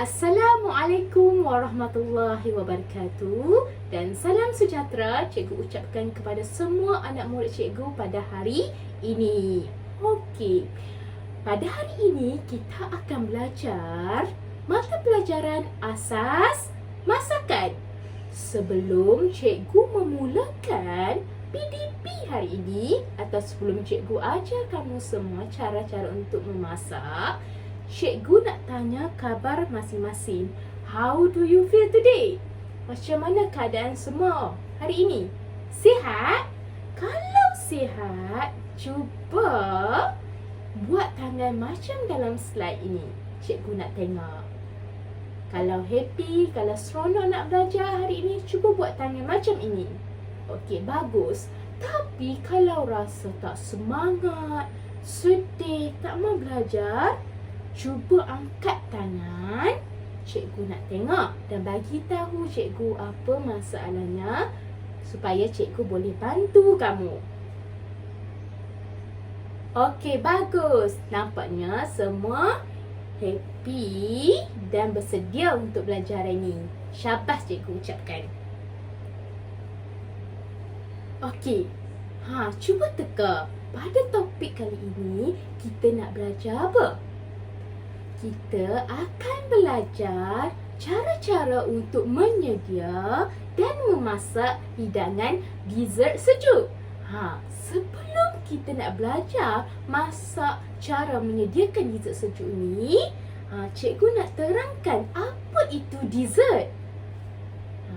Assalamualaikum warahmatullahi wabarakatuh dan salam sejahtera cikgu ucapkan kepada semua anak murid cikgu pada hari ini. Okey, pada hari ini kita akan belajar mata pelajaran asas masakan. Sebelum cikgu memulakan PDP hari ini atau sebelum cikgu ajar kamu semua cara-cara untuk memasak, cikgu nak tanya khabar masing-masing. How do you feel today? Macam mana keadaan semua hari ini? Sihat? Kalau sihat, cuba buat tangan macam dalam slide ini. Cikgu nak tengok. Kalau happy, kalau seronok nak belajar hari ini, cuba buat tangan macam ini. Okey, bagus. Tapi kalau rasa tak semangat, sedih, tak mau belajar, cuba angkat tangan. Cikgu nak tengok dan bagi tahu cikgu apa masalahnya supaya cikgu boleh bantu kamu. Okey, bagus. Nampaknya semua happy dan bersedia untuk belajar hari ini. Syabas cikgu ucapkan. Okey. Cuba teka. Pada topik kali ini kita nak belajar apa? Kita akan belajar cara-cara untuk menyedia dan memasak hidangan dessert sejuk. Sebelum kita nak belajar masak cara menyediakan dessert sejuk ni, cikgu nak terangkan apa itu dessert.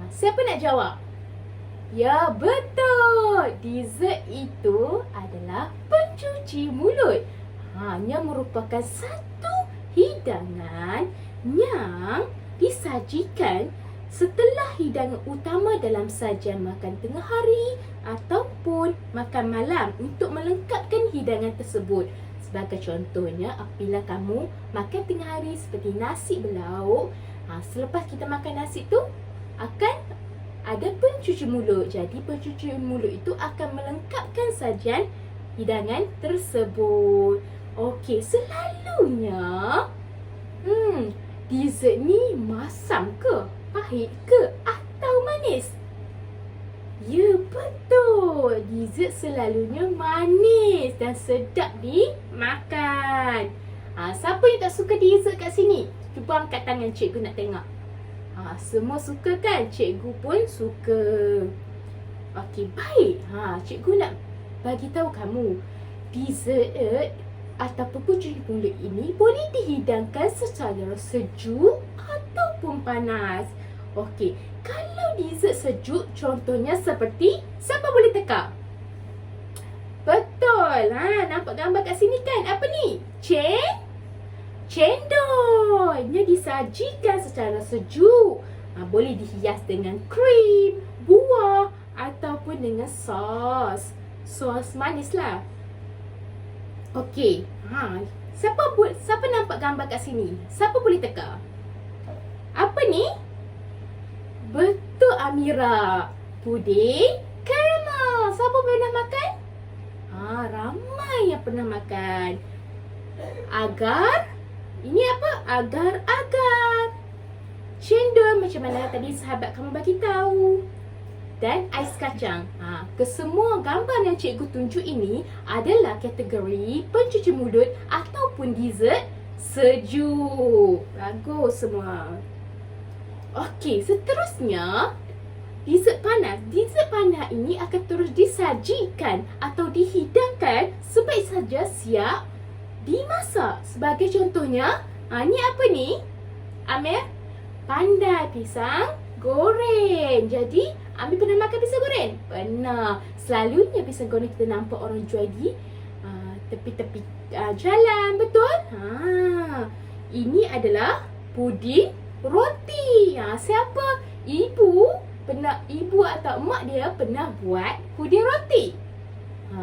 Siapa nak jawab? Ya, betul. Dessert itu adalah pencuci mulut. Yang merupakan satu hidangan yang disajikan setelah hidangan utama dalam sajian makan tengah hari ataupun makan malam untuk melengkapkan hidangan tersebut. Sebagai contohnya, apabila kamu makan tengah hari seperti nasi berlauk, selepas kita makan nasi tu akan ada pencuci mulut. Jadi pencuci mulut itu akan melengkapkan sajian hidangan tersebut. Okey, selalunya dessert ni masam ke, pahit ke atau manis? Ya, betul. Dessert selalunya manis dan sedap dimakan. Siapa yang tak suka dessert kat sini? Cuba angkat tangan, cikgu nak tengok. Semua suka kan? Cikgu pun suka. Okey, baik. Cikgu nak bagi tahu kamu, dessert ataupun pencuci mulut ini boleh dihidangkan secara sejuk ataupun panas. Okey, kalau dessert sejuk contohnya seperti, siapa boleh teka? Betul. Nampak gambar kat sini kan? Apa ni? Cendol. Ia disajikan secara sejuk. Boleh dihias dengan krim, buah ataupun dengan sos. Sos manis lah. Okey. Siapa nampak gambar kat sini? Siapa boleh teka? Apa ni? Betul, Amira. Puding karamel. Siapa pernah makan? Ramai yang pernah makan. Agar. Ini apa? Agar-agar. Cendol macam mana tadi sahabat kamu bagi tahu. Dan ais kacang. Kesemua gambar yang cikgu tunjuk ini adalah kategori pencuci mulut ataupun dessert sejuk. Bagus semua. Okey, seterusnya dessert panas. Dessert panas ini akan terus disajikan atau dihidangkan sebaik saja siap dimasak. Sebagai contohnya, ni apa ni? Amir? Pandai pisang goreng. Jadi, Amir pernah makan pisang goreng? Pernah. Selalunya pisang goreng kita nampak orang jual di tepi-tepi jalan. Betul? Ini adalah puding roti. Siapa? Ibu atau mak dia pernah buat puding roti.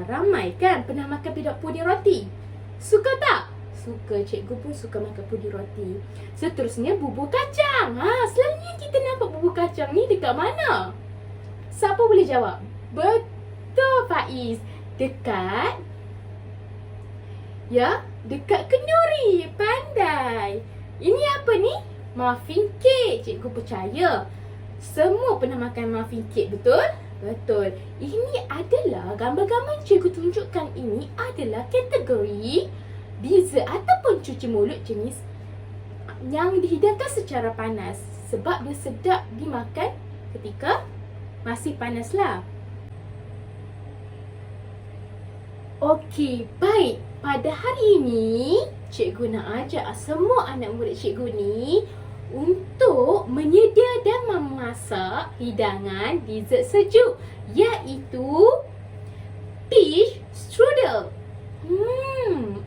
Ramai kan pernah makan puding roti? Suka tak? Suka. Cikgu pun suka makan puding roti. Seterusnya bubur kacang. Selalunya kita nampak bubur kacang ni dekat mana? Siapa boleh jawab? Betul, Faiz. Dekat dekat kenduri. Pandai. Ini apa ni? muffin cake. Cikgu percaya semua pernah makan muffin cake, betul? Betul. Ini adalah gambar-gambar yang cikgu tunjukkan ini adalah kategori dessert ataupun cuci mulut jenis yang dihidangkan secara panas. Sebab dia sedap dimakan ketika masih panas lah. Okey, baik. Pada hari ini, cikgu nak ajak semua anak murid cikgu ni untuk menyedia dan memasak hidangan dessert sejuk, iaitu peach strudel.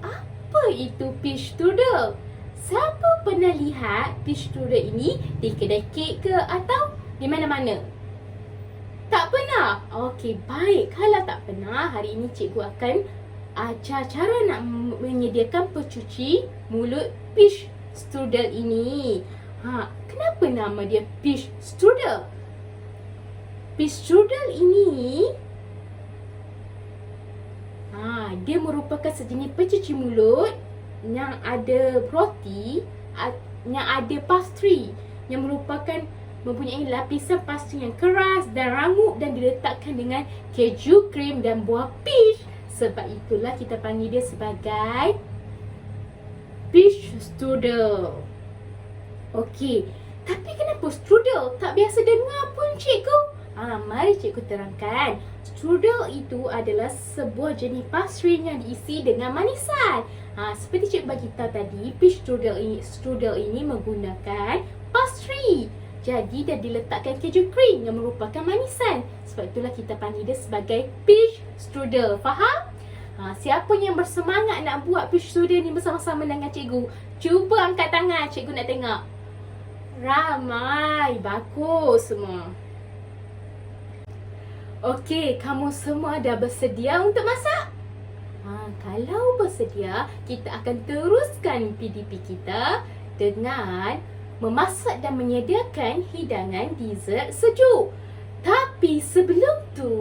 Apa itu peach strudel? Siapa pernah lihat peach strudel ini di kedai kek ke atau di mana-mana? Tak pernah? Okey, baik. Kalau tak pernah, hari ini cikgu akan ajar cara nak menyediakan pencuci mulut peach strudel ini. Kenapa nama dia peach strudel? Peach strudel ini dia merupakan sejenis pencuci mulut yang ada roti, yang ada pastry, yang merupakan mempunyai lapisan pastry yang keras dan rangup dan diletakkan dengan keju, krim dan buah peach. Sebab itulah kita panggil dia sebagai peach strudel. Okey, tapi kenapa strudel? Tak biasa dengar pun cikgu. Mari cikgu terangkan. Strudel itu adalah sebuah jenis pastry yang diisi dengan manisan. Seperti cikgu bagi tahu tadi, peach strudel ini menggunakan pastry. Jadi dia diletakkan keju krim yang merupakan manisan. Sebab itulah kita panggil dia sebagai peach strudel. Faham? Siapa yang bersemangat nak buat peach strudel ni bersama-sama dengan cikgu? Cuba angkat tangan, cikgu nak tengok. Ramai, bagus semua. Okey, kamu semua dah bersedia untuk masak? Kalau bersedia, kita akan teruskan PDP kita dengan memasak dan menyediakan hidangan dessert sejuk. Tapi sebelum tu,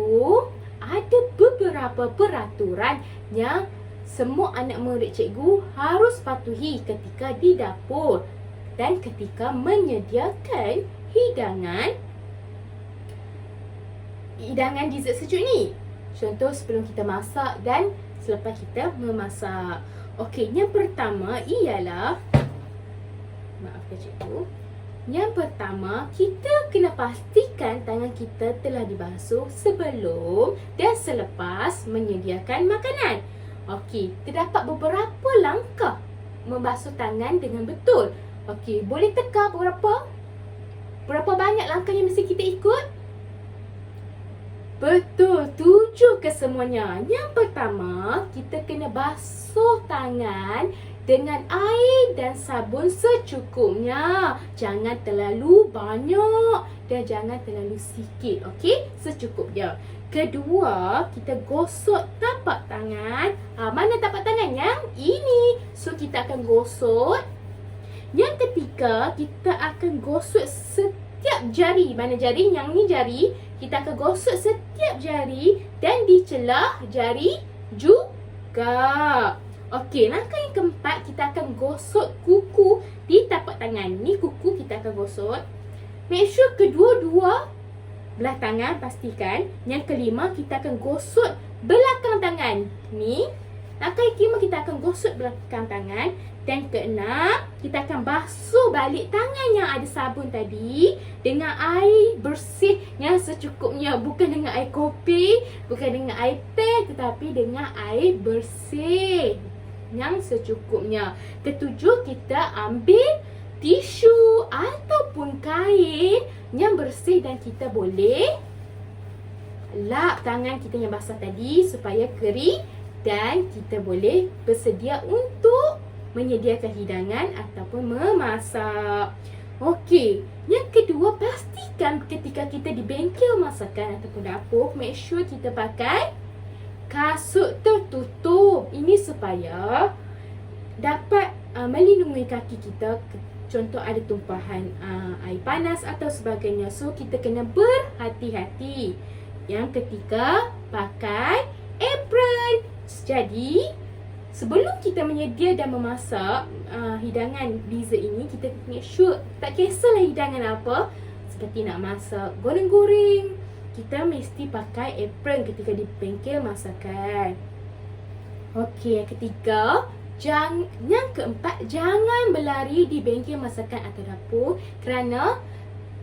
ada beberapa peraturan yang semua anak murid cikgu harus patuhi ketika di dapur dan ketika menyediakan hidangan dessert sejuk ni. Contoh sebelum kita masak dan selepas kita memasak. Okey, yang pertama ialah, maafkan cikgu. Yang pertama, kita kena pastikan tangan kita telah dibasuh sebelum dan selepas menyediakan makanan. Okey, terdapat beberapa langkah membasuh tangan dengan betul. Okey, boleh teka berapa banyak langkah yang mesti kita ikut? Betul, 7 kesemuanya. Yang pertama, kita kena basuh tangan dengan air dan sabun secukupnya. Jangan terlalu banyak dan jangan terlalu sikit. Okey, secukupnya. Kedua, kita gosok tapak tangan. Mana tapak tangan? Yang ini. So, kita akan gosok. Yang ketiga, kita akan gosok setiap jari. Mana jari? Yang ni jari. Kita akan gosok setiap jari dan di celah jari juga. Okey, langkah yang keempat, kita akan gosok kuku di tapak tangan. Ni kuku kita akan gosok. Make sure kedua-dua belah tangan, pastikan. Yang kelima, kita akan gosok belakang tangan. Ni. Langkah yang kelima, kita akan gosok belakang tangan. Dan keenam, kita akan basuh balik tangan yang ada sabun tadi dengan air bersih yang secukupnya. Bukan dengan air kopi, bukan dengan air teh, tetapi dengan air bersih yang secukupnya. Ketujuh, kita ambil tisu ataupun kain yang bersih dan kita boleh lap tangan kita yang basah tadi supaya kering dan kita boleh bersedia untuk menyediakan hidangan ataupun memasak. Okey, yang kedua, pastikan ketika kita di bengkel masakan ataupun dapur, make sure kita pakai kasut tertutup. Ini supaya dapat melindungi kaki kita. Contoh ada tumpahan air panas atau sebagainya. So, kita kena berhati-hati. Yang ketiga, pakai apron. Jadi, sebelum kita menyedia dan memasak hidangan dessert ini, kita make sure tak kisahlah hidangan apa. Seperti nak masak goreng-goreng, kita mesti pakai apron ketika di bengkel masakan. Okey, yang ketiga, yang keempat, jangan berlari di bengkel masakan atau dapur kerana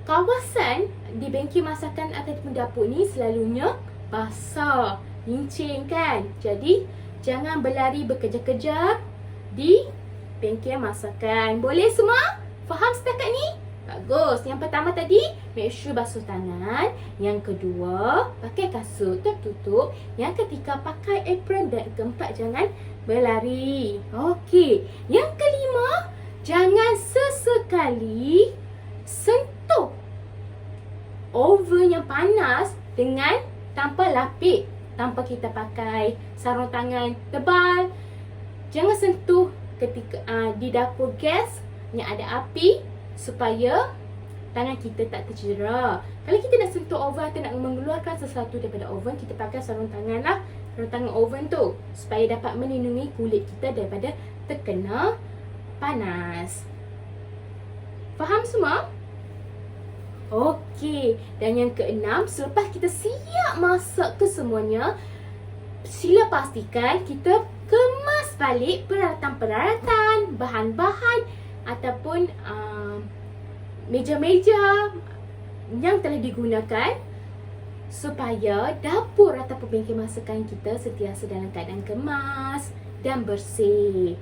kawasan di bengkel masakan ataupun dapur ni selalunya basah, lincin kan. Jadi jangan berlari berkejar-kejar di bengkel masakan. Boleh semua? Faham setakat ni? Bagus. Yang pertama tadi, make sure basuh tangan. Yang kedua, pakai kasut tertutup. Yang ketiga, pakai apron. Dan keempat, jangan berlari. Okey. Yang kelima, jangan sesekali sentuh oven yang panas dengan tanpa lapik, tanpa kita pakai sarung tangan tebal. Jangan sentuh ketika di dapur gas yang ada api supaya tangan kita tak tercedera. Kalau kita nak sentuh oven atau nak mengeluarkan sesuatu daripada oven, kita pakai sarung tangan lah, sarung tangan oven tu, supaya dapat melindungi kulit kita daripada terkena panas. Faham semua? Okey, dan yang keenam, selepas kita siap masak kesemuanya, sila pastikan kita kemas balik peralatan-peralatan, bahan-bahan ataupun meja-meja yang telah digunakan supaya dapur ataupun bengkel masakan kita sentiasa dalam keadaan kemas dan bersih.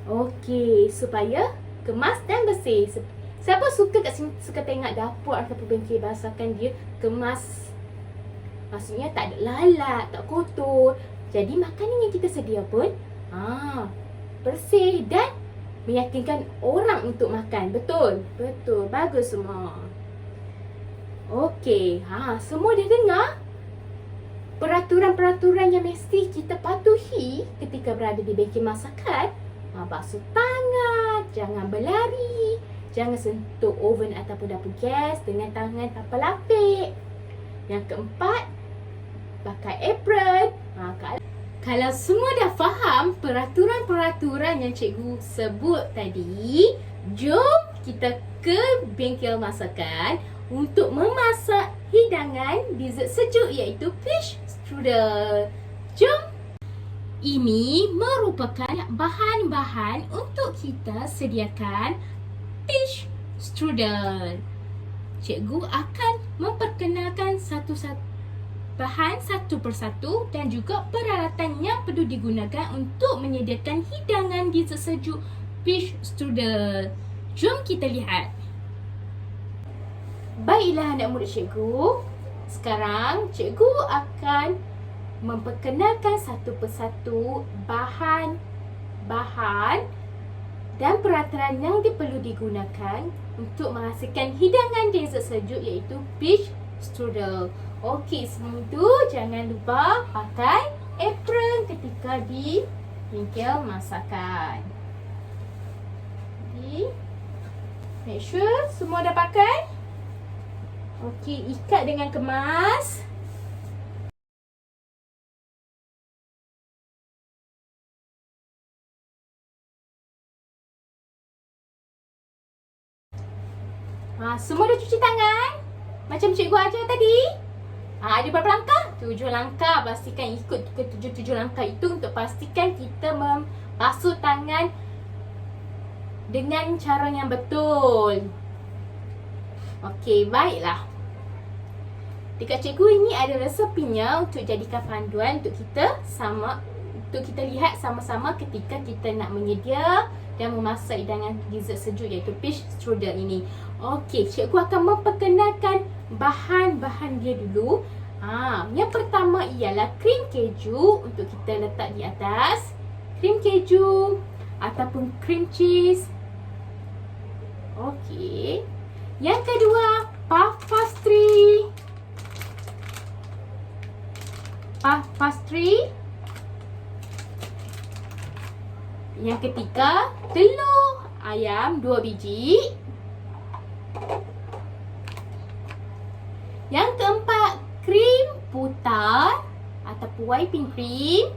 Okey, supaya kemas dan bersih. Siapa suka suka tengok dapur ataupun bengkel masakan dia kemas? Maksudnya tak ada lalat, tak kotor. Jadi makanan yang kita sedia pun bersih dan meyakinkan orang untuk makan. Betul? Betul. Bagus semua. Okey, semua dah dengar peraturan-peraturan yang mesti kita patuhi ketika berada di bengkel masakan. Basuh tangan, jangan berlari, jangan sentuh oven ataupun dapur gas dengan tangan tanpa lapik. Yang keempat, pakai apron. Kalau semua dah faham peraturan-peraturan yang cikgu sebut tadi, jom kita ke bengkel masakan untuk memasak hidangan dessert sejuk iaitu fish strudel. Jom! Ini merupakan bahan-bahan untuk kita sediakan fish strudel. Cikgu akan memperkenalkan bahan satu persatu dan juga peralatan yang perlu digunakan untuk menyediakan hidangan dessert sejuk fish strudel. Jom kita lihat. Baiklah anak murid cikgu, sekarang cikgu akan memperkenalkan satu persatu bahan-bahan dan peralatan yang perlu digunakan untuk menghasilkan hidangan dessert sejuk iaitu fish strudel. Okey, sebelum tu jangan lupa pakai apron ketika di bengkel masakan. Jadi, make sure semua dah pakai. Okey, ikat dengan kemas. Semua dah cuci tangan macam cikgu ajar tadi. Ada berapa langkah? 7 langkah. Pastikan ikut ke 7 langkah itu untuk pastikan kita membasuh tangan dengan cara yang betul. Okey, baiklah. Dekat cikgu ini ada resepinya untuk jadikan panduan untuk kita lihat sama-sama ketika kita nak menyedia dan memasak hidangan dessert sejuk iaitu fish strudel ini. Okey, cikgu akan memperkenalkan bahan-bahan dia dulu. Yang pertama ialah krim keju untuk kita letak di atas. Krim keju ataupun cream cheese. Okey. Yang kedua, puff pastry. Puff pastry. Yang ketiga, telur ayam 2 biji. Yang keempat, krim putar ataupun whipping cream.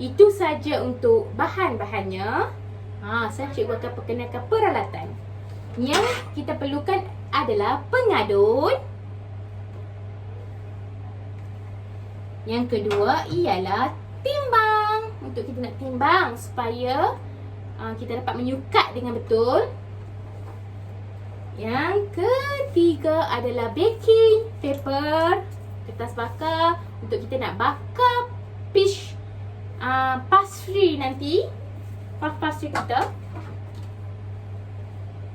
Itu saja untuk bahan-bahannya. Saya cikgu akan perkenalkan peralatan. Yang kita perlukan adalah pengadun. Yang kedua ialah timbang. Untuk kita nak timbang supaya kita dapat menyukat dengan betul. Yang ketiga adalah baking paper, kertas bakar untuk kita nak bakar fish pastry nanti, pastry kita.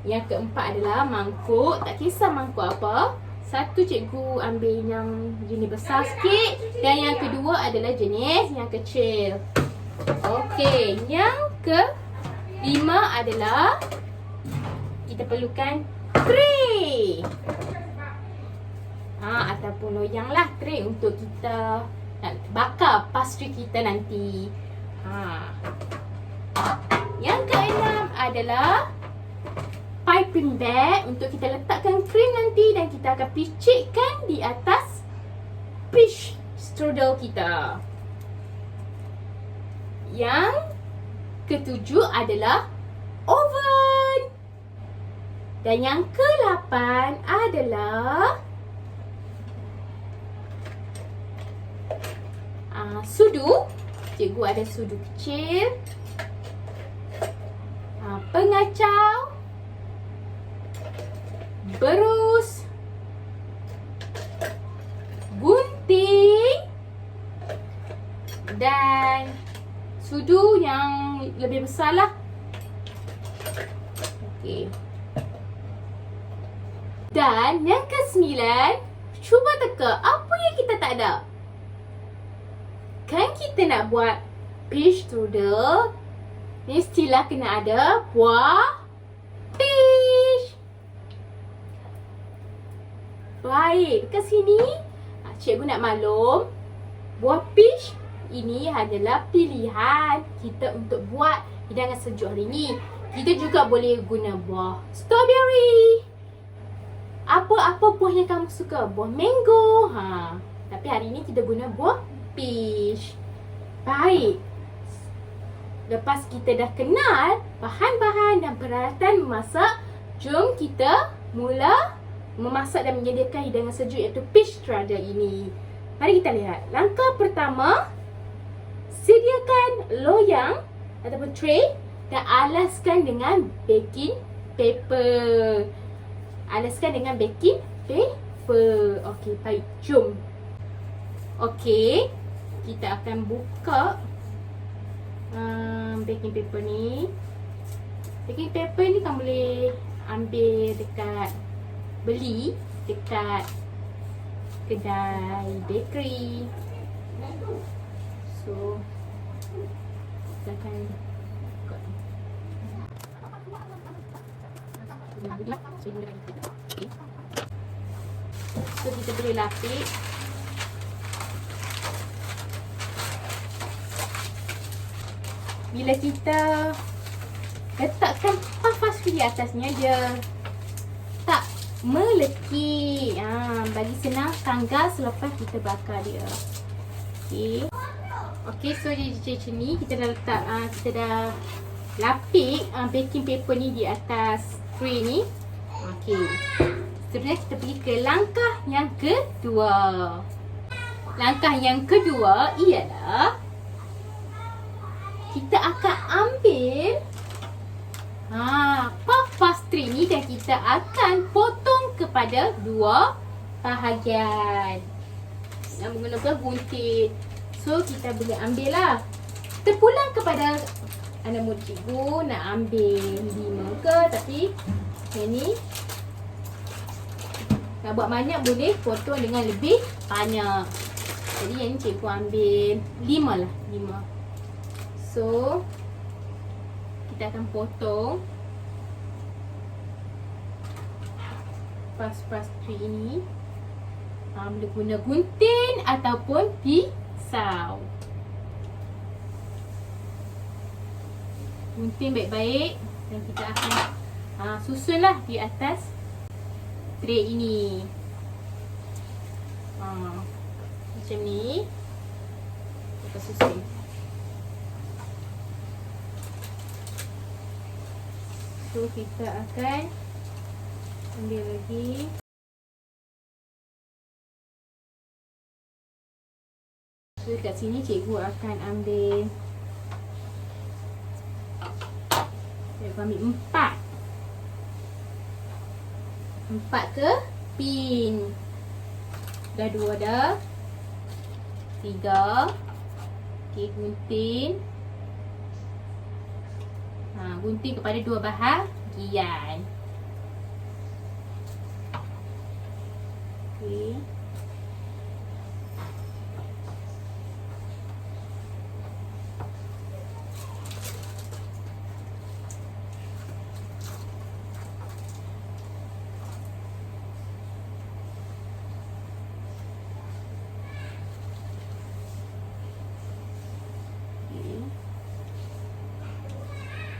Yang keempat adalah mangkuk, tak kisah mangkuk apa. Satu cikgu ambil yang jenis besar sikit dan yang kedua adalah jenis yang kecil. Okey, yang kelima adalah kita perlukan tray. Ataupun loyang lah, tray untuk kita nak bakar pastry kita nanti. Yang keenam adalah piping bag untuk kita letakkan krim nanti dan kita akan picitkan di atas fish strudel kita. Yang ketujuh adalah oven. Dan yang ke-8 adalah sudu. Cikgu ada sudu kecil, pengacau, berus, gunting dan sudu yang lebih besar lah. Okey. Dan yang ke-9, cuba teka apa yang kita tak ada. Kan kita nak buat fish strudel, mestilah kena ada buah fish. Baik, dekat sini cikgu nak maklum, buah fish ini adalah pilihan kita untuk buat hidangan sejuk hari ni. Kita juga boleh guna buah strawberry. Apa-apa buah yang kamu suka, buah mango. Tapi hari ni kita guna buah fish. Baik. Lepas kita dah kenal bahan-bahan dan peralatan memasak, jom kita mula memasak dan menyediakan hidangan sejuk iaitu fish strudel ini. Mari kita lihat. Langkah pertama, sediakan loyang ataupun tray dan alaskan dengan baking paper. Alaskan dengan baking paper. Okey, baik. Jom. Okey, kita akan buka baking paper ni. Baking paper ni kamu boleh ambil dekat, beli dekat kedai bakery. So, kita akan so kita boleh lapik. Bila kita letakkan pastry di atasnya, dia tak melekit. Bagi senang tanggal selepas kita bakar dia. Okey, so dia macam ni. Kita dah letak, kita dah lapik baking paper ni di atas tray ni. Okey, seterusnya kita pergi ke langkah yang kedua. Langkah yang kedua ialah kita akan ambil puff pastry ni dan kita akan potong kepada dua bahagian. Nak menggunakan gunting. So kita boleh ambil lah. Terpulang kepada anak murid cikgu nak ambil 5 ke, tapi yang ni nak buat banyak boleh potong dengan lebih banyak. Jadi yang ni cikgu ambil 5 lah, 5. So kita akan potong puff pastry ini. Boleh guna gunting ataupun pisau. Gunting baik-baik dan kita akan susunlah di atas tray ini. Macam ni. Kita susun. So kita akan ambil lagi. So kat sini cikgu akan ambil, cikgu ambil 4 keping. Dah 2 dah. 3. Okey, gunting. Gunting kepada 2 bahagian. Okey.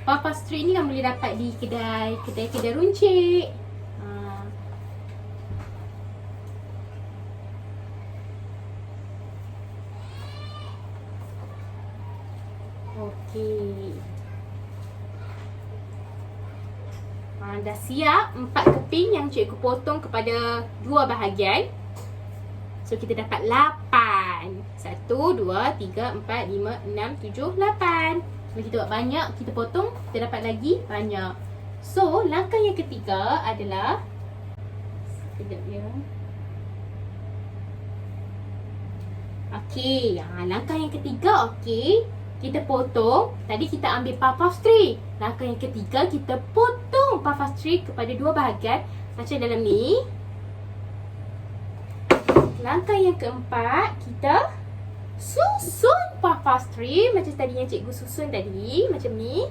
Puff pastry ni kan boleh dapat di kedai runcit. Okey. Dah siap 4 keping yang cikgu potong kepada 2 bahagian. So kita dapat 8. 1, 2, 3, 4, 5, 6, 7, 8. Kalau kita buat banyak, kita potong, kita dapat lagi banyak. So, langkah yang ketiga adalah, sekejap ya. Okey, langkah yang ketiga, okey. Kita potong, tadi kita ambil puff pastry. Langkah yang ketiga, kita potong puff pastry kepada 2 bahagian. Macam dalam ni. Langkah yang keempat, kita susun puff pastry macam tadi yang cikgu susun tadi, macam ni.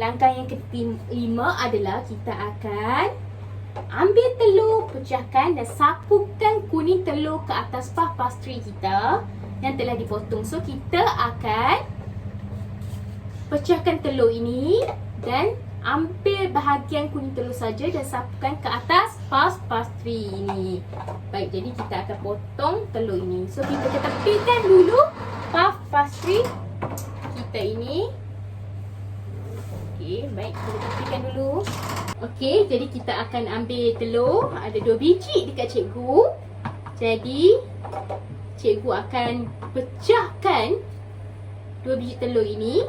Langkah yang kelima adalah kita akan ambil telur, pecahkan dan sapukan kuning telur ke atas puff pastry kita yang telah dipotong. So kita akan pecahkan telur ini dan ambil bahagian kuning telur saja dan sapukan ke atas puff pastry ini. Baik, jadi kita akan potong telur ini. So kita tepikan dulu puff pastry kita ini. Okey, baik, kita tepikan dulu. Okey, jadi kita akan ambil telur. Ada 2 biji dekat cikgu. Jadi cikgu akan pecahkan 2 biji telur ini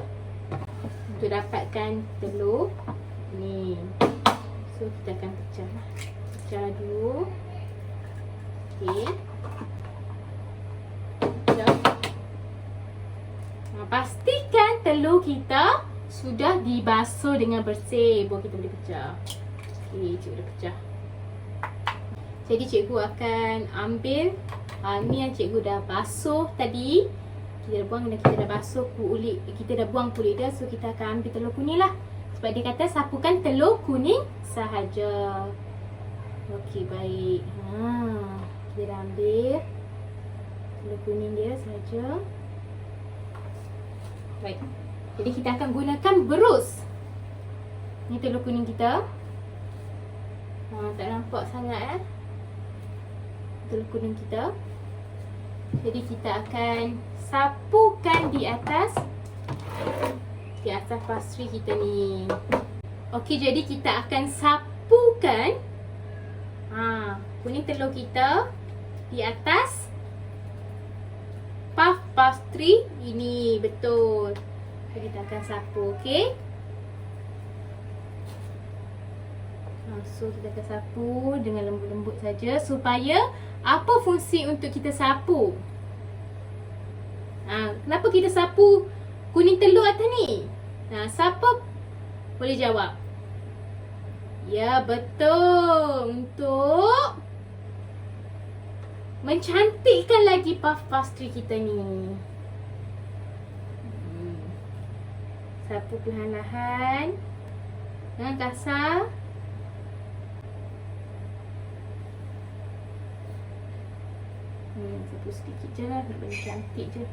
untuk dapatkan telur ni. So kita akan pecah dulu. Okey. Pastikan telur kita sudah dibasuh dengan bersih baru kita boleh pecah. Okey, cikgu dah pecah. Jadi cikgu akan ambil ni yang cikgu dah basuh tadi. Kita dah buang dan kita dah basuh kulit. Kita dah buang kulit dia. So kita akan ambil telur kuning lah. Sebab dia kata sapukan telur kuning sahaja. Okey, baik. Kita dah ambil telur kuning dia sahaja. Baik. Jadi kita akan gunakan berus. Ni telur kuning kita. Tak nampak sangat telur kuning kita. Jadi kita akan sapukan di atas pastry kita ni. Okey, jadi kita akan sapukan kuning telur kita di atas puff pastry ini. Betul. Jadi kita akan sapu, okey. So kita akan sapu dengan lembut-lembut saja supaya apa fungsi untuk kita sapu? Kenapa kita sapu kuning telur atas ni? Siapa boleh jawab? Ya, betul. Untuk mencantikkan lagi puff pastry kita ni. Sapu perlahan-lahan. Jangan kasar. Sapu sedikit je lah, nak bagi cantik je.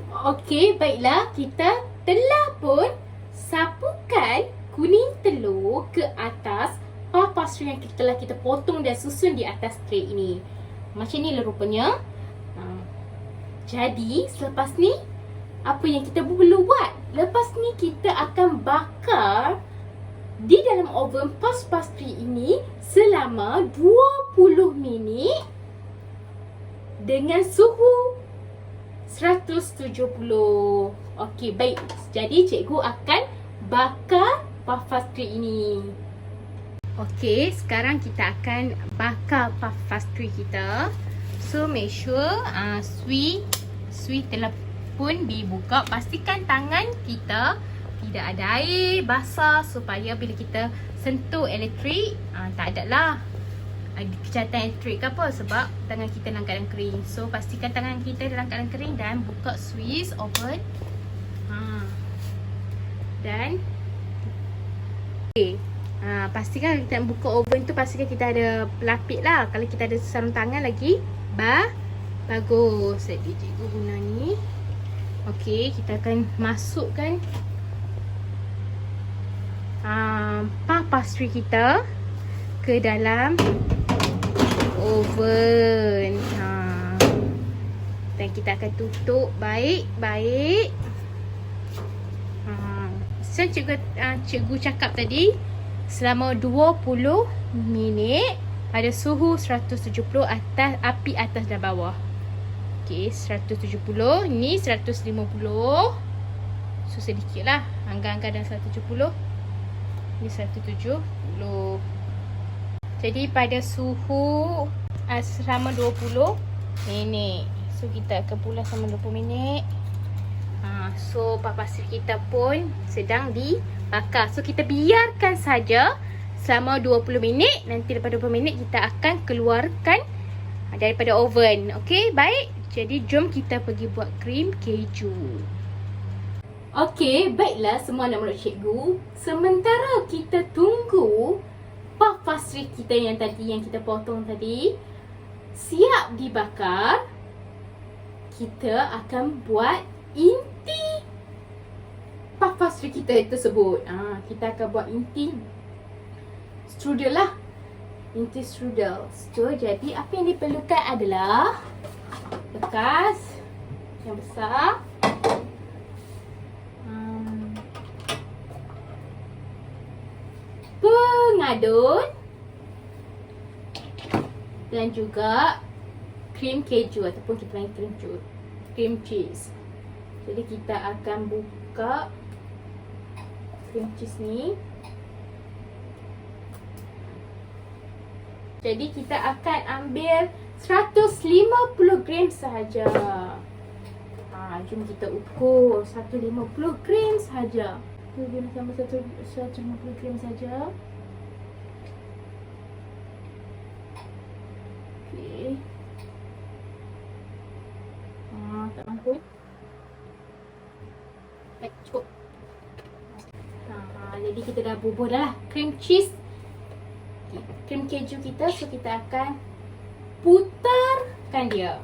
Okey, baiklah. Kita telah pun sapukan kuning telur ke atas puff pastry yang telah kita potong dan susun di atas tray ini. Macam ni lah rupanya. Jadi, selepas ni, apa yang kita perlu buat? Lepas ni, kita akan bakar di dalam oven puff pastry ini selama 20 minit dengan suhu 170. Okey, baik. Jadi, cikgu akan bakar puff pastry ini. Okey, sekarang kita akan bakar puff pastry kita. So, make sure sui telah pun dibuka. Pastikan tangan kita tidak ada air basah supaya bila kita sentuh elektrik, tak ada lah kejahatan elektrik ke apa sebab tangan kita dalam keadaan kering. So, pastikan tangan kita dalam keadaan kering dan buka Swiss oven. Dan pastikan kita buka oven tu, pastikan kita ada pelapik lah. Kalau kita ada sarung tangan lagi, bagus. Jadi cikgu guna ni. Okey, kita akan masukkan puff pastry kita ke dalam oven. Dan kita akan tutup baik-baik. So cikgu cakap tadi selama 20 minit pada suhu 170 atas api atas dan bawah. Okey, 170, ni 150. So sedikit lah, angka-angka dan 170. Ni 170. Jadi pada suhu selama 20 minit. So kita akan pula selama 20 minit. So puff pastry kita pun sedang dibakar. So kita biarkan saja selama 20 minit. Nanti lepas 20 minit kita akan keluarkan daripada oven. Okey, baik. Jadi jom kita pergi buat krim keju. Okey, baiklah semua anak murid cikgu. Sementara kita tunggu puff pastry kita yang kita potong tadi siap dibakar, kita akan buat inti puff pastry kita tersebut. Kita akan buat inti strudel lah. Inti strudel. So, jadi apa yang diperlukan adalah bekas yang besar, pengadun dan juga krim keju ataupun kita panggil cream cheese. Jadi kita akan buka cream cheese ni. Jadi kita akan ambil 150 gram sahaja. Jom kita ukur 150 gram sahaja. Guna sama 150 gram saja. Okey. Tak mampu. Baik, cukup. Jadi kita dah bubuh dah lah cream cheese, krim keju kita. So kita akan putarkan dia.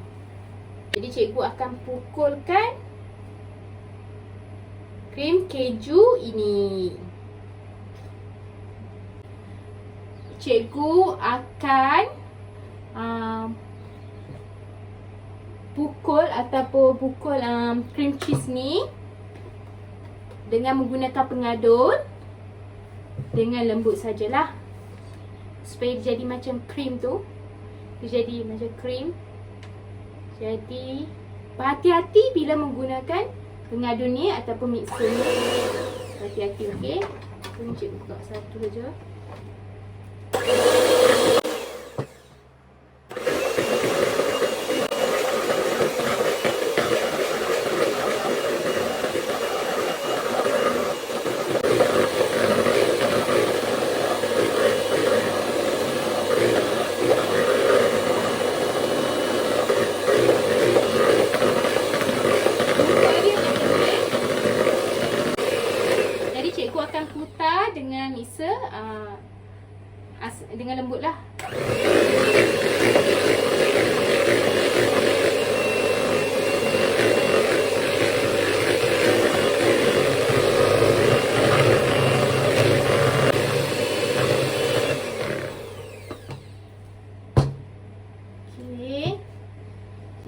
Jadi cikgu akan pukulkan krim keju ini. Cikgu akan pukul krim cheese ni dengan menggunakan pengadun dengan lembut sajalah, supaya dia jadi macam krim tu. Dia jadi macam krim. Jadi berhati-hati bila menggunakan pengadun ni ataupun mixer ni. Hati-hati, okey. Ini cikgu buka satu saja. Dengan mixer dengan lembut lah.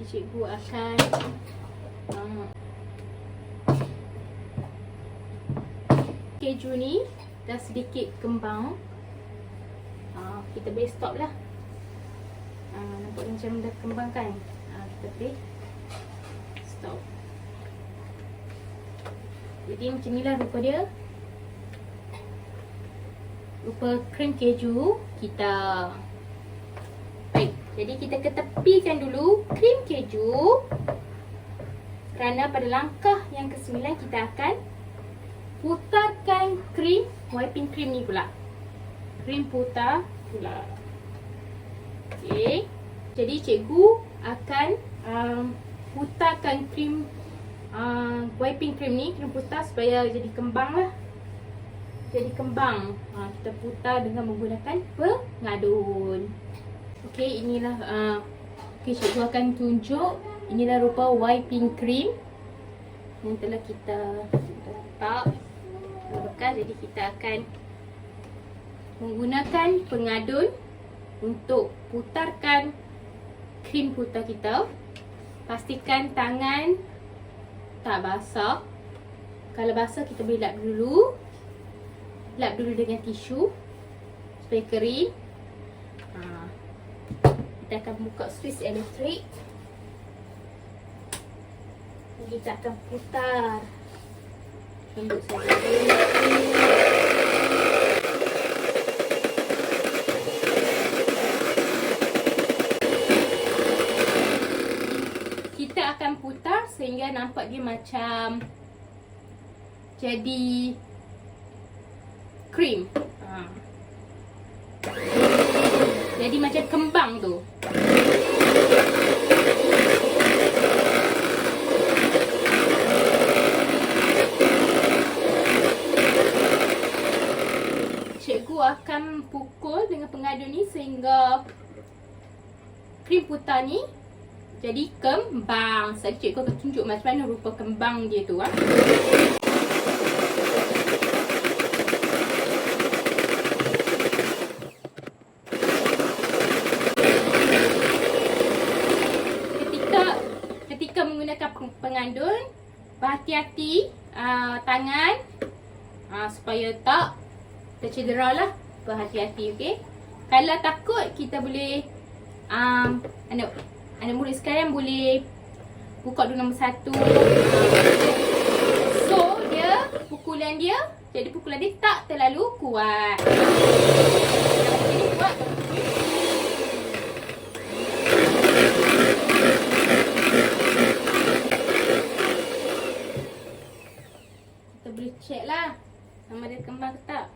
cikgu akan keju ni dah sedikit kembang. Kita boleh stop lah. Nampak macam dah kembang kan? Kita boleh stop. Jadi macam ni lah rupa dia. Rupa krim keju kita. Baik, jadi kita ketepikan dulu krim keju. Kerana pada langkah yang ke-9 kita akan putarkan krim, whipping cream ni pula. Krim putar pula. Okey. Jadi cikgu akan putarkan krim whipping cream ni, krim putar supaya jadi kembang lah. Jadi kembang. Kita putar dengan menggunakan pengadun. Okey, inilah okey, cikgu akan tunjuk. Inilah rupa whipping cream yang telah kita letak bekas. Jadi kita akan menggunakan pengadun untuk putarkan krim putar kita. Pastikan tangan tak basah. Kalau basah kita boleh lap dulu. Lap dulu dengan tisu supaya kering. Kita akan buka switch elektrik. Kita akan putar. Tunduk saja. Kita akan putar sehingga nampak dia macam jadi krim. Jadi macam kembang tu. Cikgu akan pukul dengan pengadun ni sehingga krim putar ni jadi kembang. Jadi cikgu akan tunjuk macam mana rupa kembang dia tu. Ketika menggunakan pengadun, berhati-hati tangan supaya tak tercedera lah. Berhati-hati, okey. Kalau takut kita boleh anak murid sekarang boleh buka dulu nombor 1. So dia pukulan dia, jadi pukulan dia tak terlalu kuat. Jadi kuat. Kita boleh check lah sama dia kembang ke tak.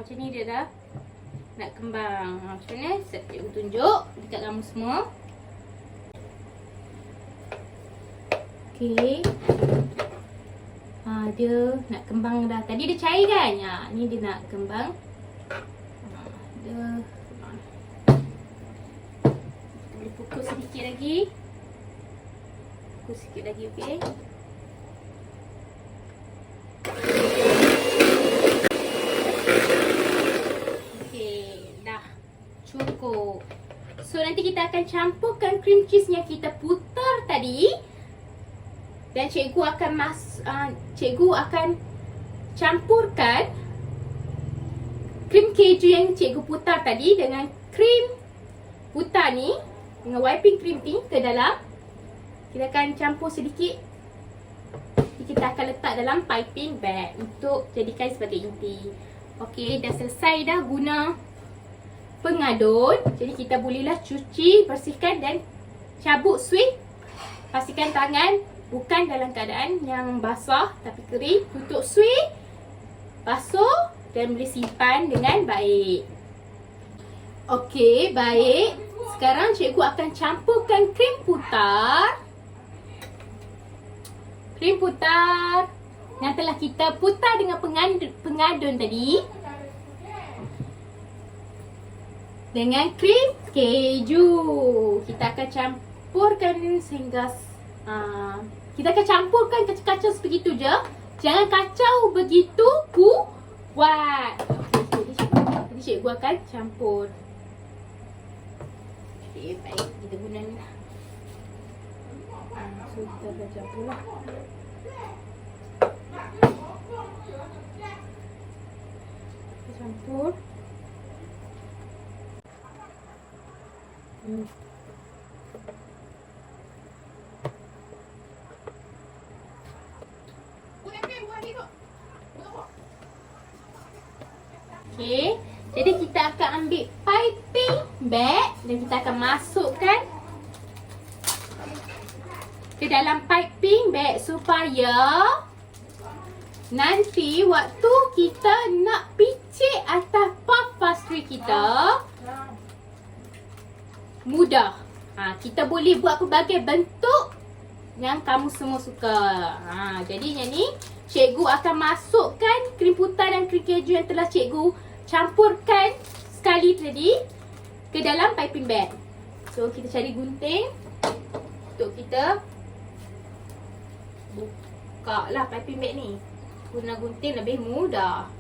Macam ni dia dah nak kembang. Macam mana? Cikgu tunjuk dekat kamu semua. Okey. Dia nak kembang dah. Tadi dia cair kan? Ni dia nak kembang. Dia boleh pukul sedikit lagi. Pukul sikit lagi, okey. Cukup. So nanti kita akan campurkan cream cheese yang kita putar tadi. Dan cikgu akan campurkan krim keju yang cikgu putar tadi dengan krim putar ni, dengan whipping cream ni ke dalam. Kita akan campur sedikit. Kita akan letak dalam piping bag untuk jadikan sebagai inti. Okey, dah selesai dah guna pengadun. Jadi kita bolehlah cuci, bersihkan dan cabut switch. Pastikan tangan bukan dalam keadaan yang basah tapi kering. Tutup switch, basuh dan boleh simpan dengan baik. Okey, baik. Sekarang cikgu akan campurkan krim putar. Krim putar yang telah kita putar dengan pengadun tadi dengan krim keju. Kita akan campurkan sehingga kita akan campurkan kacau-kacau sebegitu je. Jangan kacau begitu kuat. Jadi cikgu akan campur. Okey, baik. Kita guna ni lah. So kita belajar pula. Kita campur. Okey, jadi kita akan ambil piping bag dan kita akan masukkan ke dalam piping bag supaya nanti waktu kita nak picit atas puff pastry kita mudah. Kita boleh buat pelbagai bentuk yang kamu semua suka. Jadinya ni cikgu akan masukkan krim putar dan krim keju yang telah cikgu campurkan sekali tadi ke dalam piping bag. So kita cari gunting untuk kita buka lah piping bag ni. Guna gunting lebih mudah.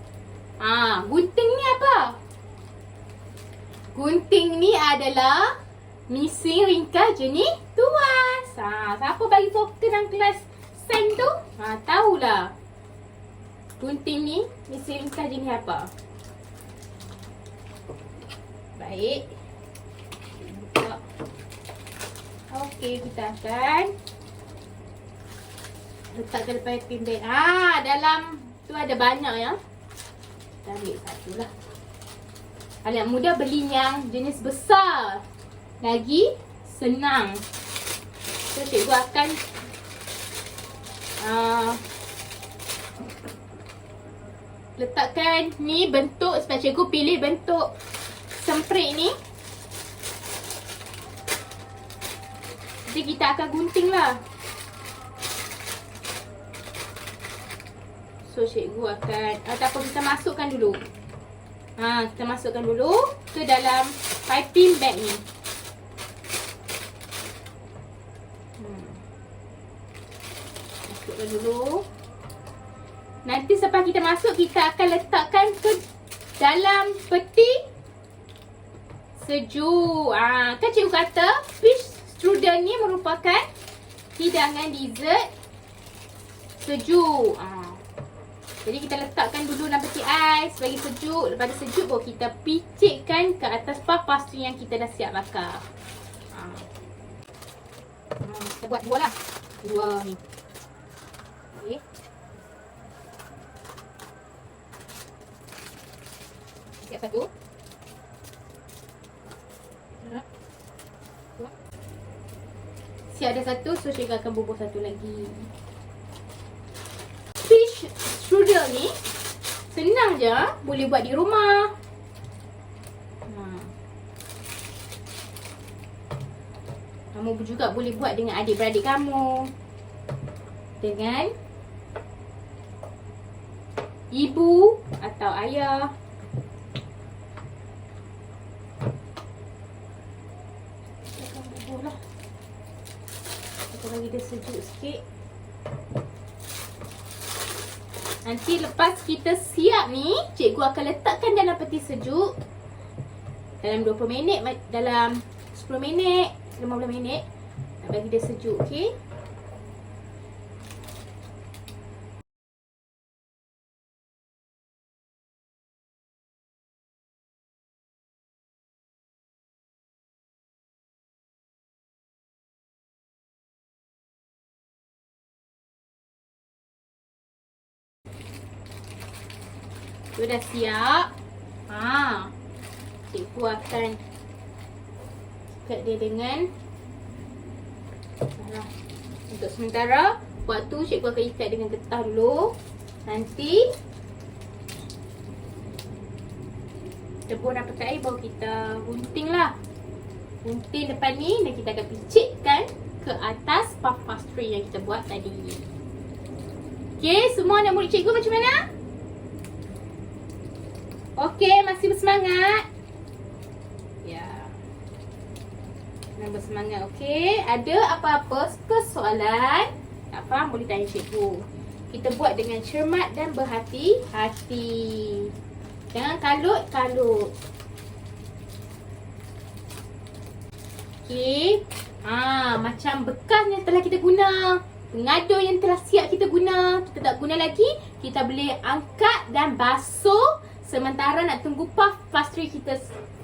Gunting ni apa? Gunting ni adalah mesin ringkas jenis tuas. Siapa bagi fokus dalam kelas sains tu? Tahulah. Gunting ni mesin ringkas jenis apa? Baik. Buka. Okey, kita akan letakkan piping bag. Dalam tu ada banyak ya. Kita ambil satu lah. Anak muda beli yang jenis besar, lagi senang. So cikgu akan letakkan ni bentuk, sebab cikgu pilih bentuk semprit ni. Jadi kita akan gunting lah. So cikgu akan ataupun kita masukkan dulu. Kita masukkan dulu ke dalam piping bag ni. Masukkan dulu. Nanti selepas kita masuk, kita akan letakkan ke dalam peti sejuk. Kan cikgu kata peach strudel ni merupakan hidangan dessert sejuk. Jadi kita letakkan dulu dalam peti ais bagi sejuk. Lepas sejuk baru kita picitkan ke atas puff pastry yang kita dah siap bakar. Kita buat dua lah. Dua ni. Okay. Siap satu. Siap ada satu, so cikgu akan bubuh satu lagi. Peach strudel ni senang je, boleh buat di rumah. Kamu juga boleh buat dengan adik-beradik kamu, dengan ibu atau ayah. Kita bagi dia sejuk sikit. Nanti lepas kita siap ni, cikgu akan letakkan dalam peti sejuk dalam 20 minit, dalam 10 minit, 15 minit. Nak bagi dia sejuk, okey? Sudah siap. Cikgu akan ikat dia dengan untuk sementara waktu cikgu akan ikat dengan getah dulu. Nanti tebus dalam peti air baru kita gunting lah. Gunting depan ni dan kita akan picitkan ke atas puff pastry yang kita buat tadi. Okey, semua anak murid cikgu macam mana? Okey, masih bersemangat? Ya. Nak bersemangat, okey? Ada apa-apa soalan? Tak faham boleh tanya cikgu. Kita buat dengan cermat dan berhati-hati. Jangan kalut-kalut. Okey. Macam bekas yang telah kita guna, pengadur yang telah siap kita guna, kita tak guna lagi, kita boleh angkat dan basuh sementara nak tunggu puff pastry kita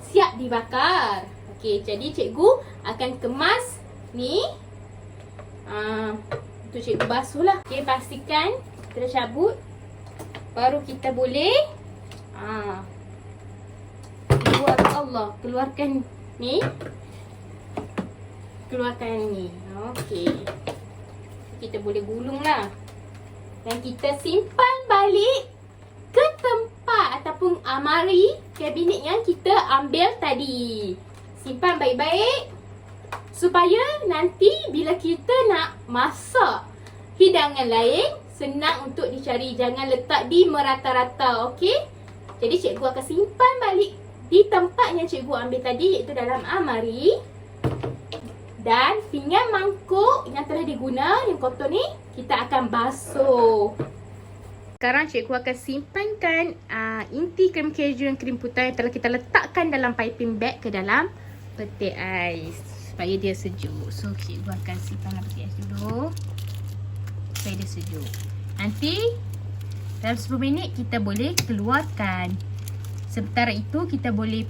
siap dibakar. Okey, jadi cikgu akan kemas ni. Untuk cikgu basuh lah. Okey, pastikan kita cabut. Baru kita boleh keluarkan ni. Keluarkan ni. Okey. Kita boleh gulung lah. Dan kita simpan balik ke tempat ataupun amari kabinet yang kita ambil tadi. Simpan baik-baik supaya nanti bila kita nak masak hidangan lain, senang untuk dicari. Jangan letak di merata-rata. Okey. Jadi cikgu akan simpan balik di tempat yang cikgu ambil tadi, iaitu dalam amari. Dan pinggan mangkuk yang telah diguna, yang kotor ni, kita akan basuh. Sekarang cikgu akan simpankan inti krim keju dan krim putih yang telah kita letakkan dalam piping bag ke dalam peti ais supaya dia sejuk. So cikgu akan simpan dalam peti ais dulu supaya dia sejuk. Nanti dalam 10 minit kita boleh keluarkan. Sementara itu kita boleh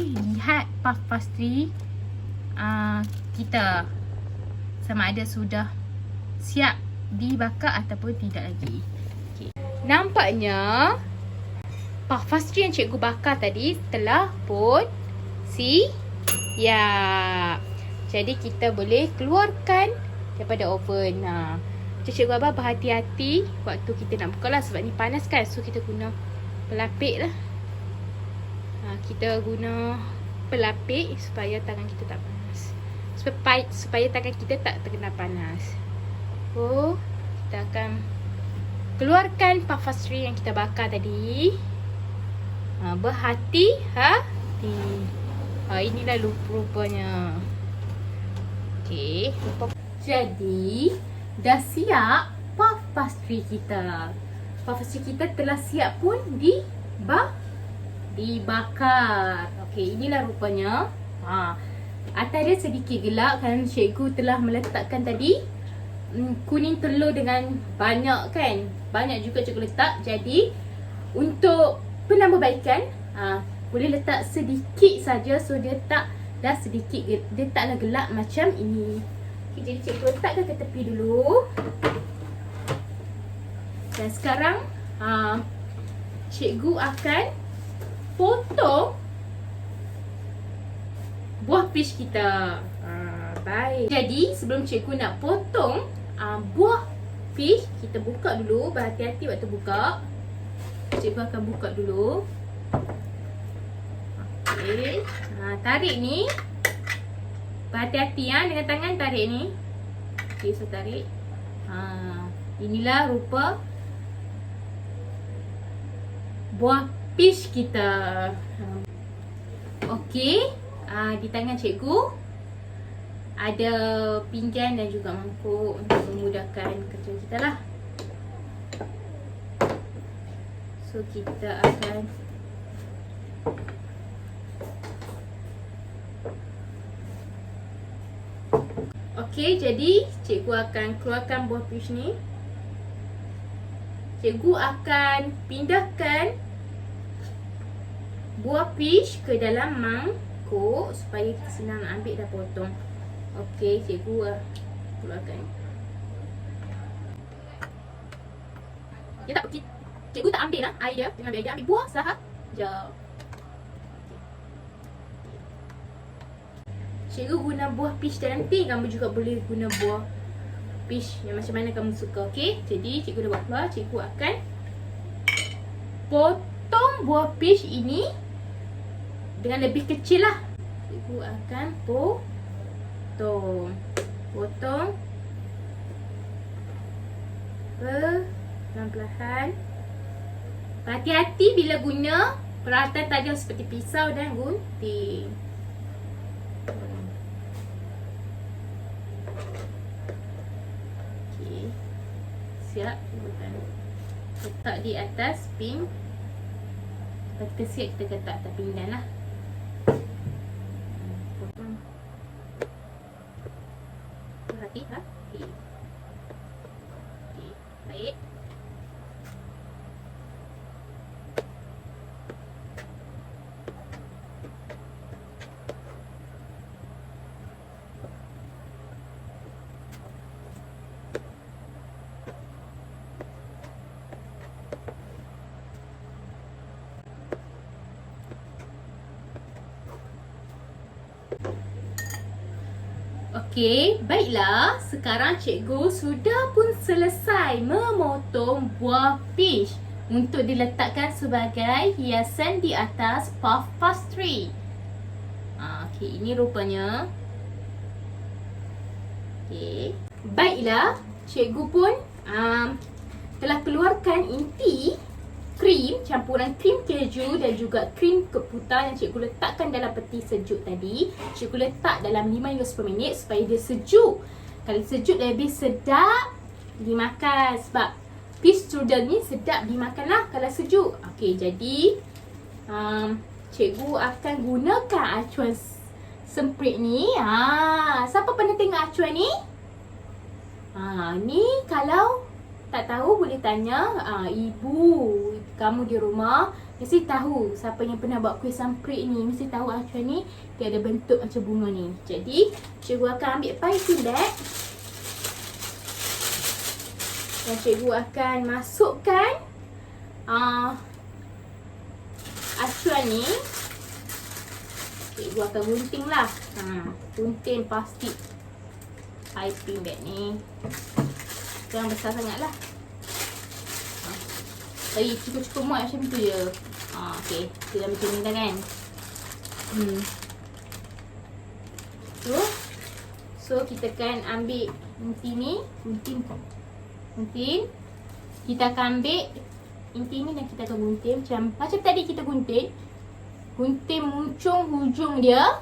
lihat puff pastry kita sama ada sudah siap dibakar ataupun tidak lagi. Okay. Nampaknya puff pastry yang cikgu bakar tadi telah pun siap. Jadi kita boleh keluarkan daripada oven. Cikgu Abah berhati-hati waktu kita nak buka lah, sebab ni panas kan. So kita guna pelapik lah. Kita guna pelapik supaya tangan kita tak panas. Supaya tangan kita tak terkena panas. Kita akan keluarkan puff pastry yang kita bakar tadi. Berhati-hati. Inilah rupanya. Okey. Jadi dah siap puff pastry kita. Puff pastry kita telah siap pun dibakar. Okey, inilah rupanya. Atas dia sedikit gelap kerana cikgu telah meletakkan tadi kuning telur dengan banyak kan. Banyak juga cikgu letak. Jadi untuk penambahbaikan boleh letak sedikit saja, so dia dah sedikit, dia taklah gelap macam ini. Okay, jadi cikgu letakkan ke tepi dulu. Dan sekarang cikgu akan potong buah peach kita. Baik. Jadi sebelum cikgu nak potong buah peach, kita buka dulu. Berhati-hati waktu buka. Cikgu akan buka dulu. Okey. Tarik ni. Berhati-hati dengan tangan tarik ni. Okey, so tarik. Inilah rupa buah peach kita. Okey. Di tangan cikgu ada pinggan dan juga mangkuk untuk memudahkan kerja kita lah. So kita akan okey, jadi cikgu akan keluarkan buah peach ni. Cikgu akan pindahkan buah peach ke dalam mangkuk supaya senang ambil dan potong. Okey, cikgu keluarkan. Cikgu tak ambil air dia, jangan ambil air dia, ambil buah sahaja. Cikgu guna buah peach cantik, kamu juga boleh guna buah peach yang macam mana kamu suka. Okey, jadi cikgu dah buat keluar. Cikgu akan potong buah peach ini dengan lebih kecil lah. Cikgu akan potong pelan-pelan. Hati-hati bila guna peralatan tajam seperti pisau dan gunting. Okey, siap. Letak di atas ping. Lepas kita siap, kita letak atas pinggan lah. Hati-hati. Okey, baik. Okey, baiklah. Sekarang cikgu sudah pun selesai memotong buah peach untuk diletakkan sebagai hiasan di atas puff pastry. Okey, ini rupanya. Okey. Baiklah, cikgu pun telah keluarkan inti krim, campuran krim keju dan juga krim keputar yang cikgu letakkan dalam peti sejuk tadi. Cikgu letak dalam 5 hingga 10 minit supaya dia sejuk. Kalau sejuk lebih sedap dimakan sebab peach strudel ni sedap dimakan lah kalau sejuk. Okey, jadi cikgu akan gunakan acuan semprit ni. Siapa pernah tengok acuan ni? Ni kalau tak tahu boleh tanya ibu kamu di rumah. Mesti tahu siapa yang pernah buat kuih samprit ni. Mesti tahu acuan ni dia ada bentuk macam bunga ni. Jadi cikgu akan ambil piping bag dan cikgu akan masukkan acuan ni. Cikgu akan gunting lah. Gunting plastik piping bag ni. Jangan besar sangat lah. Cukup-cukup muat macam tu je. Okey, kita dah macam ni dah kan. So kita akan ambil inti ni. Gunting. Kita akan ambil inti ni dan kita akan gunting macam tadi kita gunting. Gunting muncung hujung dia.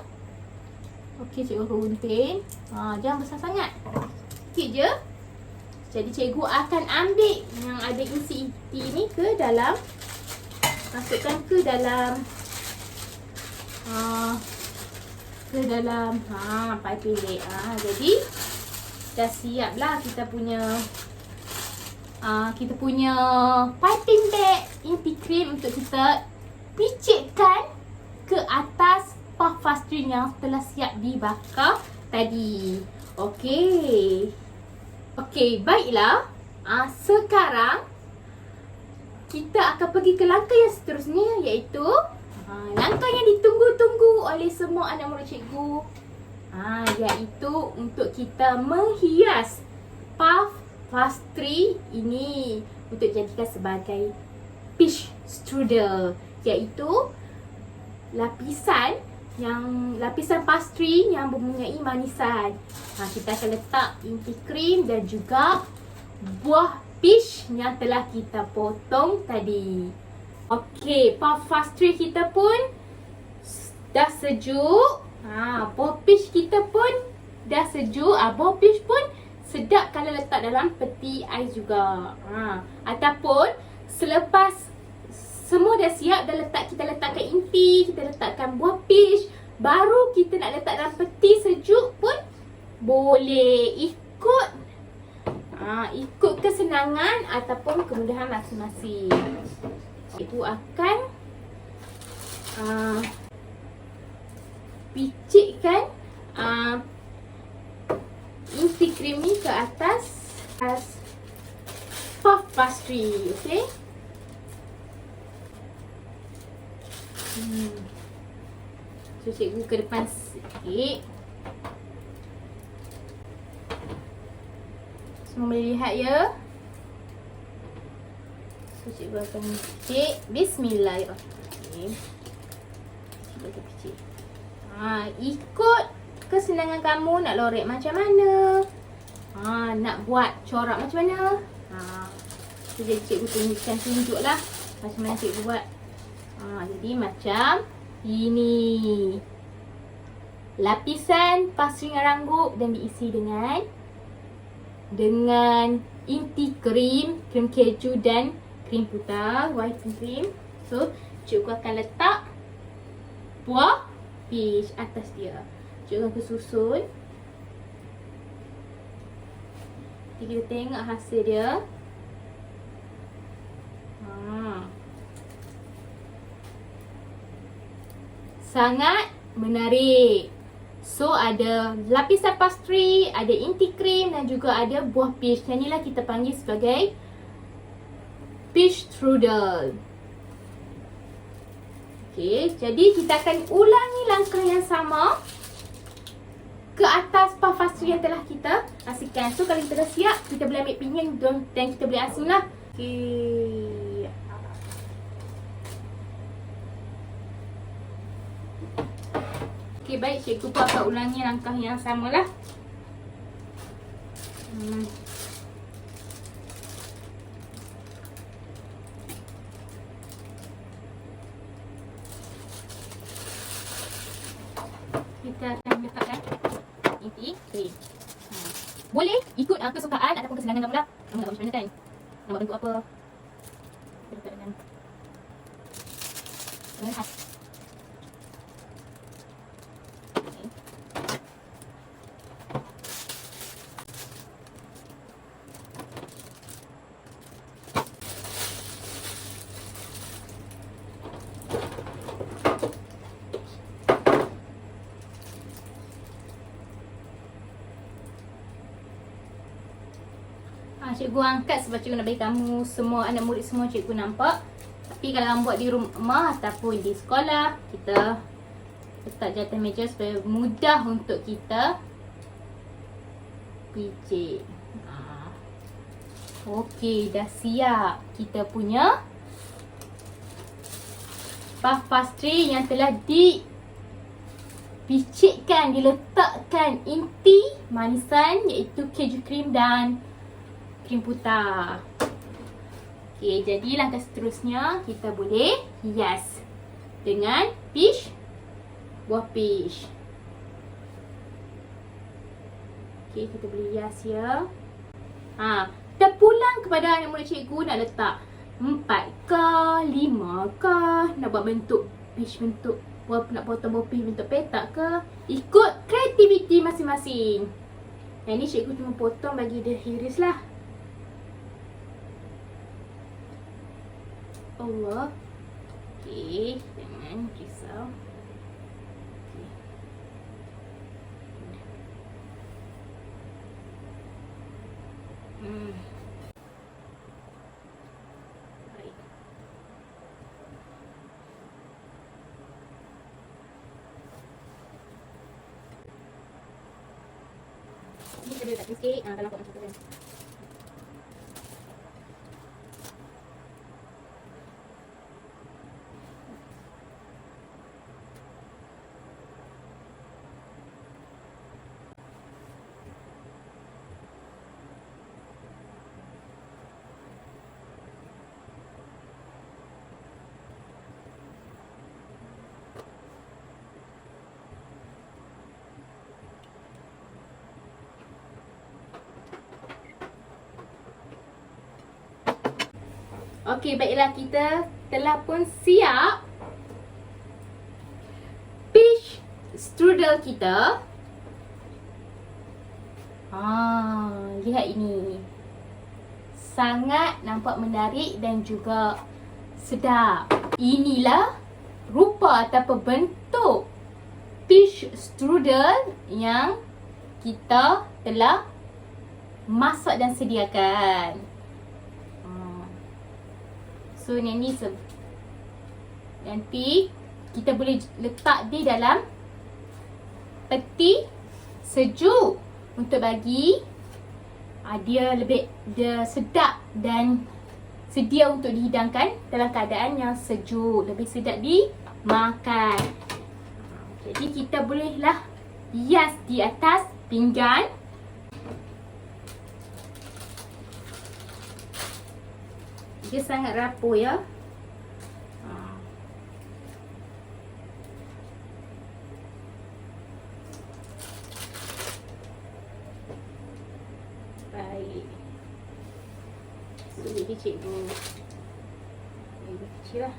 Okey, cikgu akan gunting. Jangan besar sangat. Sikit je. Jadi cikgu akan ambil yang ada isi inti ni ke dalam, masukkan ke dalam piping bag. Jadi dah siap lah kita punya piping bag inti krim untuk kita picitkan ke atas puff pastry yang telah siap dibakar tadi. Okey, baiklah. Sekarang kita akan pergi ke langkah yang seterusnya, iaitu langkah yang ditunggu-tunggu oleh semua anak murid cikgu. Iaitu untuk kita menghias puff pastry ini untuk jadikan sebagai peach strudel, iaitu lapisan pastry yang mempunyai manisan. Kita akan letak inti krim dan juga buah peach yang telah kita potong tadi. Okey, puff pastry kita pun dah sejuk. Buah peach kita pun dah sejuk. Buah peach pun sedap kalau letak dalam peti ais juga. Ataupun selepas semua dah siap, kita letakkan inti, kita letakkan buah peach, baru kita nak letak dalam peti sejuk pun boleh. Ikut kesenangan ataupun kemudahan masing-masing. Itu akan picitkan inti krim ni ke atas puff pastry. Okey. So cikgu ke depan sikit. Semua boleh lihat ya. So cikgu akan picit. Bismillahirrahmanirrahim. Cikgu akan picit. Ikut kesenangan kamu nak lorek macam mana. Nak buat corak macam mana. So jadi cikgu tunjuklah macam mana cikgu buat. Jadi macam ini. Lapisan pastry ranggup dan diisi dengan inti krim keju dan krim putar, whipping cream. So cikgu akan letak buah peach atas dia. Cikgu akan susun Kita tengok hasil dia. Sangat menarik. So ada lapisan pastry, ada inti krim dan juga ada buah peach. Yang inilah kita panggil sebagai peach strudel. Okey, jadi kita akan ulangi langkah yang sama ke atas puff pastry yang telah kita asingkan. So kalau kita dah siap, kita boleh ambil pinggan dan kita boleh asing lah. Okey. Okey, baik, cikgu pun akan ulangi langkah yang samalah. Kita akan letakkan inti krim. Boleh ikut kesukaan ataupun kesenangan kamu lah. Kamu nak buat macam mana kan? Nak buat bentuk apa? Kita letak dengan khas. Cikgu angkat sebab cikgu nak bagi kamu semua, anak murid semua cikgu nampak. Tapi kalau kamu buat di rumah ataupun di sekolah, kita letak di atas meja supaya mudah untuk kita pijit. Okey, dah siap kita punya puff pastry yang telah dipicitkan, diletakkan inti manisan iaitu keju krim dan krim putih. Okey, jadi langkah seterusnya kita boleh hias dengan peach, buah peach. Okey, kita boleh hias ya. Terpulang kepada anak murid cikgu nak letak 4 ke 5 ke, nak buat bentuk peach, bentuk nak potong buah peach bentuk petak ke, ikut kreativiti masing-masing. Yang ni cikgu cuma potong bagi dia iris lah. Allah. Okey, jangan risau. Baik. Ini kita letak sikit dalam kotak macam tu kan. Okey, baiklah, kita telah pun siap peach strudel kita. Lihat ini. Sangat nampak menarik dan juga sedap. Inilah rupa ataupun bentuk peach strudel yang kita telah masak dan sediakan. So yang ni nanti kita boleh letak di dalam peti sejuk untuk bagi dia sedap dan sedia untuk dihidangkan dalam keadaan yang sejuk, lebih sedap dimakan. Jadi kita bolehlah hias di atas pinggan. Dia sangat rapuh ya. Baik. So, jadi cikgu lebih kecil lah.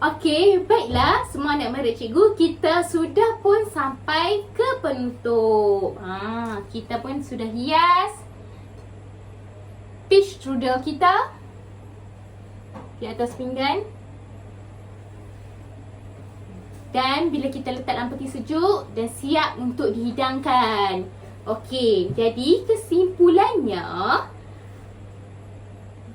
Okey, baiklah semua anak murid cikgu, kita sudah pun sampai ke penutup. Kita pun sudah hias peach strudel kita di atas pinggan. Dan bila kita letak dalam peti sejuk, dah siap untuk dihidangkan. Okey, jadi kesimpulannya,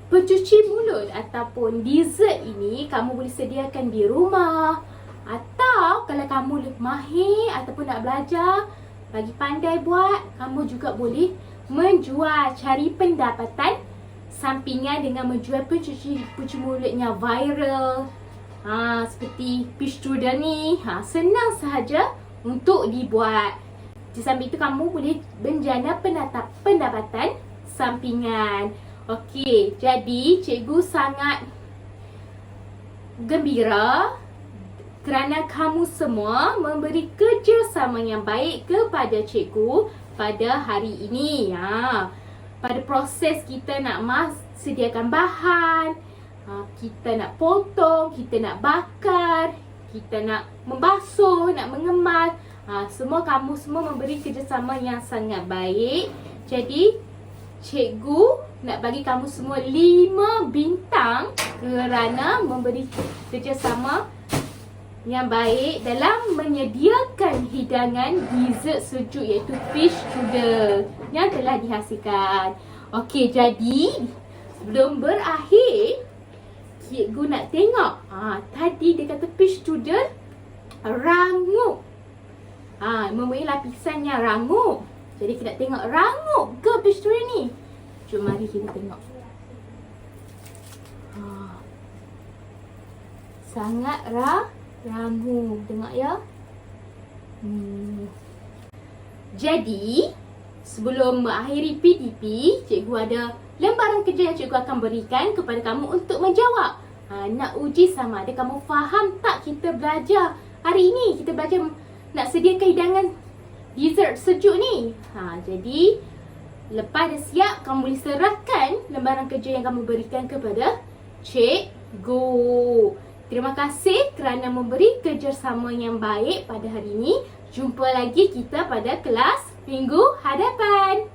pencuci mulut ataupun dessert ini kamu boleh sediakan di rumah. Atau kalau kamu mahir ataupun nak belajar, bagi pandai buat, kamu juga boleh menjual, cari pendapatan sampingan dengan menjual pencuci mulutnya viral. Seperti peach strudel ni, senang sahaja untuk dibuat. Di samping itu kamu boleh menjana pendapatan sampingan. Okey, jadi cikgu sangat gembira kerana kamu semua memberi kerjasama yang baik kepada cikgu pada hari ini. Pada proses kita nak sediakan bahan, kita nak potong, kita nak bakar, kita nak membasuh, nak mengemas. Kamu semua memberi kerjasama yang sangat baik. Jadi cikgu nak bagi kamu semua 5 bintang kerana memberi kerjasama yang baik dalam menyediakan hidangan dessert sejuk iaitu peach strudel yang telah dihasilkan. Okey, jadi sebelum berakhir, cikgu nak tengok. Tadi dia kata peach strudel rangup. Mempunyai lapisan yang rangup. Jadi kita nak tengok rangup ke peach strudel ni? Jom mari kita tengok. Sangat rangup. Tengok ya. Jadi sebelum mengakhiri PDP, cikgu ada lembaran kerja yang cikgu akan berikan kepada kamu untuk menjawab. Nak uji sama ada kamu faham tak kita belajar hari ini. Kita belajar nak sediakan hidangan dessert sejuk ni. Jadi lepas dah siap, kamu boleh serahkan lembaran kerja yang kamu berikan kepada cikgu. Terima kasih kerana memberi kerjasama yang baik pada hari ini. Jumpa lagi kita pada kelas minggu hadapan.